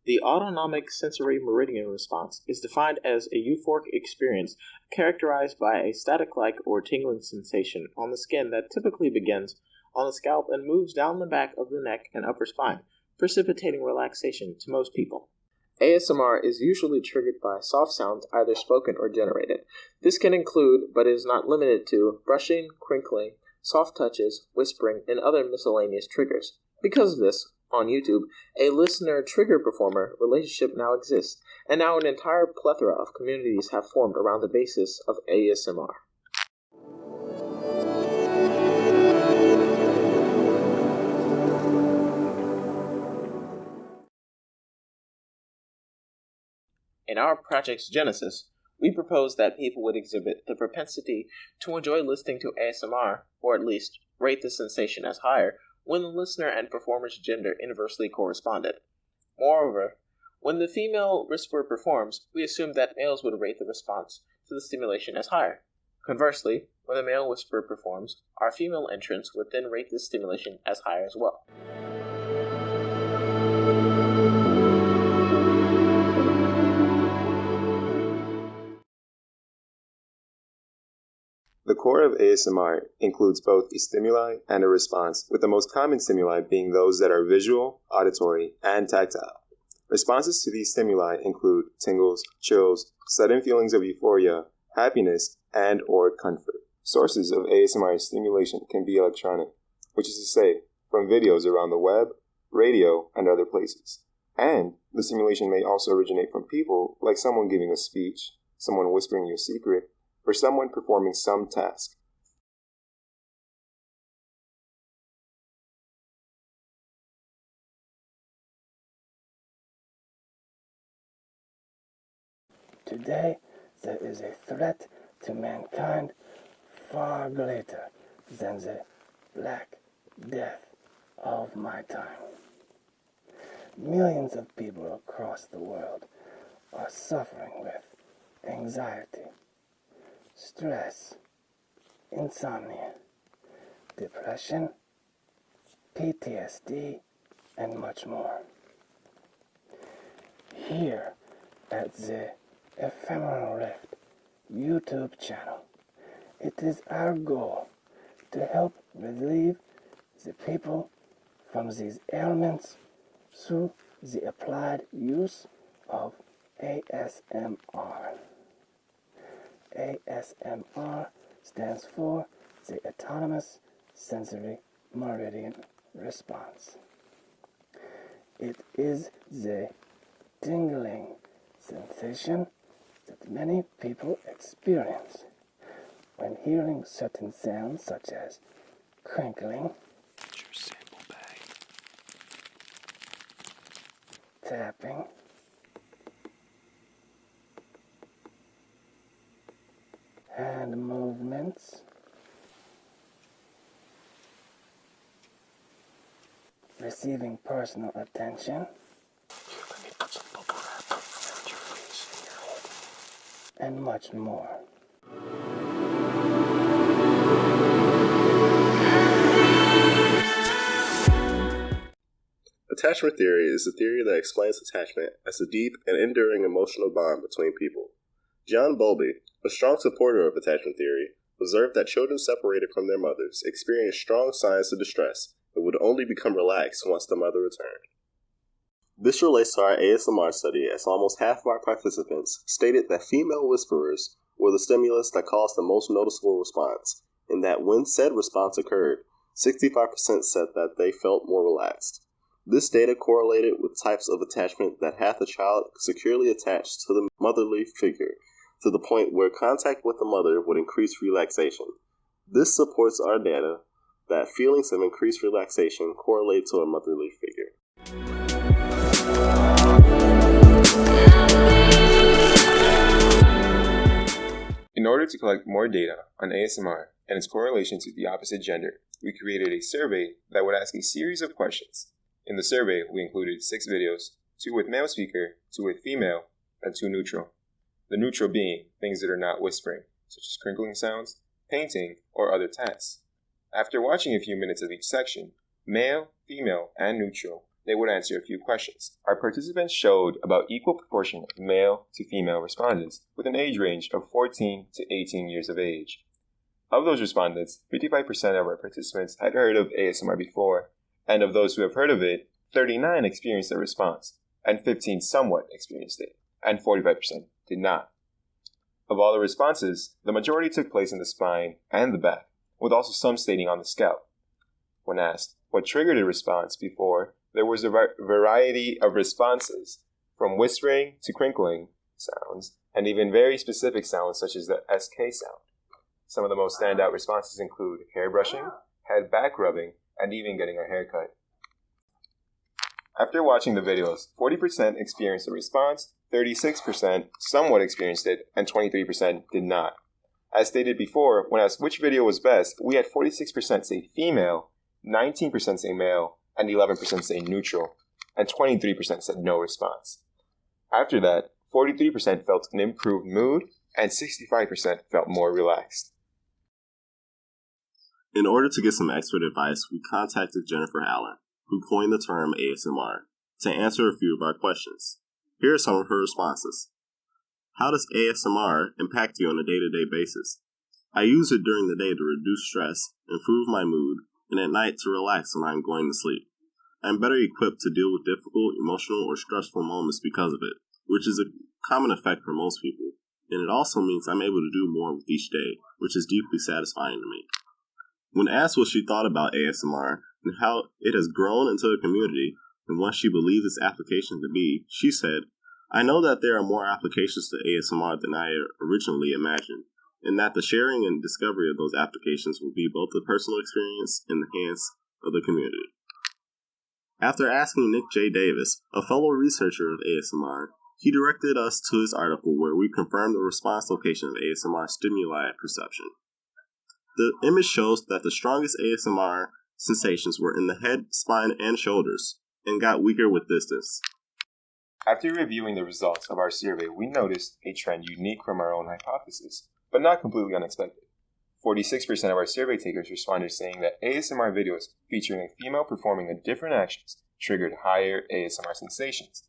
The autonomic sensory meridian response is defined as a euphoric experience characterized by a static-like or tingling sensation on the skin that typically begins on the scalp and moves down the back of the neck and upper spine, precipitating relaxation to most people. ASMR is usually triggered by soft sounds either spoken or generated. This can include, but is not limited to, brushing, crinkling, soft touches, whispering, and other miscellaneous triggers. Because of this, on YouTube, a listener-trigger performer relationship now exists, and now an entire plethora of communities have formed around the basis of ASMR. In our project's genesis, we proposed that people would exhibit the propensity to enjoy listening to ASMR, or at least rate the sensation as higher, when the listener and performer's gender inversely corresponded. Moreover, when the female whisperer performs, we assumed that males would rate the response to the stimulation as higher. Conversely, when the male whisperer performs, our female entrants would then rate the stimulation as higher as well. The core of ASMR includes both a stimuli and a response, with the most common stimuli being those that are visual, auditory, and tactile. Responses to these stimuli include tingles, chills, sudden feelings of euphoria, happiness, and or comfort. Sources of ASMR stimulation can be electronic, which is to say, from videos around the web, radio, and other places. And the stimulation may also originate from people, like someone giving a speech, someone whispering your secret, or someone performing some task. Today, there is a threat to mankind far greater than the Black Death of my time. Millions of people across the world are suffering with anxiety, stress, insomnia, depression, PTSD, and much more. Here at the Ephemeral Rift YouTube channel, it is our goal to help relieve the people from these ailments through the applied use of ASMR. ASMR stands for the Autonomous Sensory Meridian Response. It is the tingling sensation that many people experience when hearing certain sounds such as crinkling, tapping, hand movements, receiving personal attention, and much more. Attachment theory is a theory that explains attachment as a deep and enduring emotional bond between people. John Bowlby, a strong supporter of attachment theory, observed that children separated from their mothers experienced strong signs of distress but would only become relaxed once the mother returned. This relates to our ASMR study, as almost half of our participants stated that female whisperers were the stimulus that caused the most noticeable response, and that when said response occurred, 65% said that they felt more relaxed. This data correlated with types of attachment that had the child securely attached to the motherly figure, to the point where contact with the mother would increase relaxation. This supports our data that feelings of increased relaxation correlate to a motherly figure. In order to collect more data on ASMR and its correlation to the opposite gender, we created a survey that would ask a series of questions. In the survey, we included 6 videos, 2 with male speaker, 2 with female, and 2 neutral. The neutral being things that are not whispering, such as crinkling sounds, painting, or other tasks. After watching a few minutes of each section, male, female, and neutral they would answer a few questions. Our participants showed about equal proportion of male to female respondents with an age range of 14 to 18 years of age. Of those respondents, 55% of our participants had heard of ASMR before, and of those who have heard of it, 39 experienced a response, and 15 somewhat experienced it, and 45% did not. Of all the responses, the majority took place in the spine and the back, with also some stating on the scalp. When asked what triggered a response before, there was a variety of responses, from whispering to crinkling sounds, and even very specific sounds such as the SK sound. Some of the most standout responses include hair brushing, head back rubbing, and even getting a haircut. After watching the videos, 40% experienced a response, 36% somewhat experienced it, and 23% did not. As stated before, when asked which video was best, we had 46% say female, 19% say male, and 11% say neutral, and 23% said no response. After that, 43% felt an improved mood, and 65% felt more relaxed. In order to get some expert advice, we contacted Jennifer Allen, who coined the term ASMR, to answer a few of our questions. Here are some of her responses. How does ASMR impact you on a day-to-day basis? I use it during the day to reduce stress, improve my mood, and at night to relax when I'm going to sleep. I'm better equipped to deal with difficult, emotional, or stressful moments because of it, which is a common effect for most people, and it also means I'm able to do more with each day, which is deeply satisfying to me. When asked what she thought about ASMR and how it has grown into a community and what she believes its application to be, she said, I know that there are more applications to ASMR than I originally imagined, and that the sharing and discovery of those applications will be both a personal experience and the hands of the community. After asking Nick J. Davis, a fellow researcher of ASMR, he directed us to his article where we confirmed the response location of ASMR stimuli perception. The image shows that the strongest ASMR sensations were in the head, spine, and shoulders, and got weaker with distance. After reviewing the results of our survey, we noticed a trend unique from our own hypothesis, but not completely unexpected. 46% of our survey takers responded saying that ASMR videos featuring a female performing a different actions triggered higher ASMR sensations.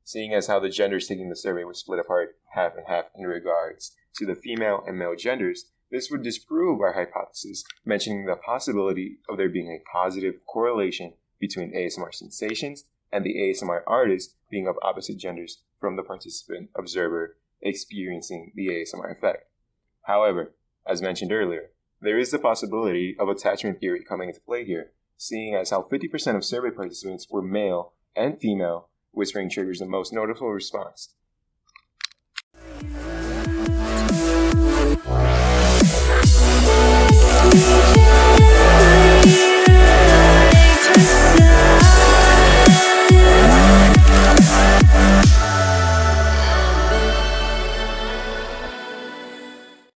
Seeing as how the genders taking the survey were split apart half and half in regards to the female and male genders, this would disprove our hypothesis, mentioning the possibility of there being a positive correlation between ASMR sensations and the ASMR artist being of opposite genders from the participant observer experiencing the ASMR effect. However, as mentioned earlier, there is the possibility of attachment theory coming into play here, seeing as how 50% of survey participants were male and female, whispering triggers the most noticeable response.